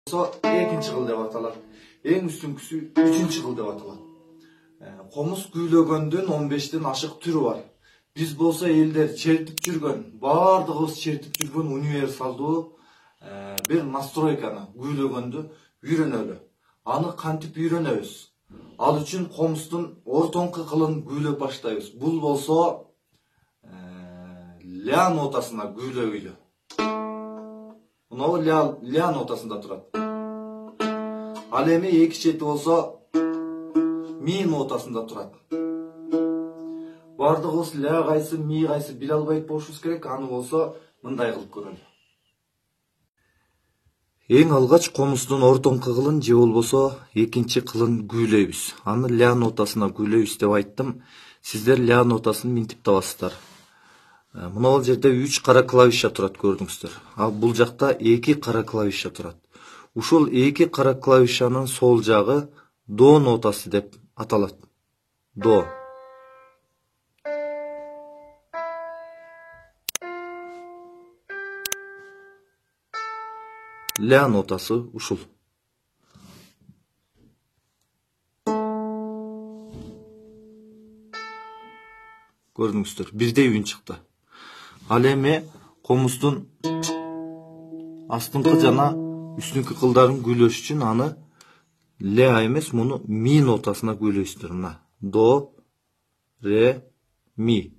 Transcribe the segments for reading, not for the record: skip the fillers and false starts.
Экинчи кыл деп аталат. Эң үстүңкүсү үчүнчү кыл деп аталат. Комуз күйлөгөндүн 15тен ашык түрү бар. Биз болсо элдер чертип жүргөн, баардыгыбыз чертип жүргөн универсалдуу бир настройканы күйлөгөндү үйрөнөлү. Аны кантип үйрөнөбүз? Ал үчүн комуздун ортоңку кылын күйлөп баштайбыз. Бул болсо ля нотасына күйлөгүлү. Мынау ля нотасында турат. Ал эми эки чети болсо ми нотасында турат. Бардыгыбыз ля кайсы, ми кайсы биле албайт болушубуз керек. Аны болсо мындай кылып көрөлү. Эң алгач комуздун ортоңку кылын же болбосо экинчи кылын күйлөйбүз. Аны ля нотасына күйлөйбүз деп айттым. Сиздер ля нотасын минтип табасыздар. Мына жерде 3 кара клавиша турат, көрдүңүздөр. Ал бул жакта 2 кара клавиша турат. Ушул 2 кара клавишанын сол жагы до нотасы деп аталат. До. Ля нотасы ушул. Көрдүңүздөр, 1-де үн чыкты. Ал эми комуздун астыңкы жана үстүнкү кылдарын күйлөш үчүн аны ля эмес, муну ми нотасына күйлөйсүздөр. Мына до, ре, ми.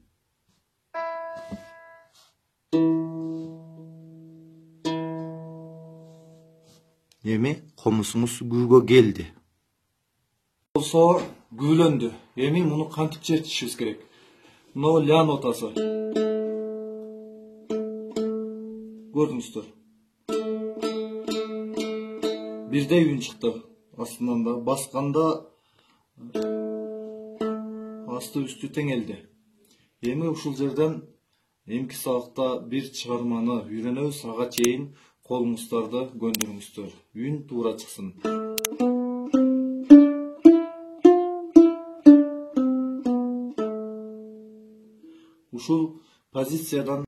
Эми комузуңуз күүгө келди. Болсо күйлөндү. Эми муну кантип чертишибиз керек? Мына ля нотасы. Көрдүңүздөр. 1-де үн чыкты. Астынан да басканда асты үстү теңелди. Эми ушул жерден эмки сабакта бир чыгарманы үйрөнөбүз. Ага чейин колуңуздарды көндүрүңүздөр. Үн туура чыксын. Ушул позициядан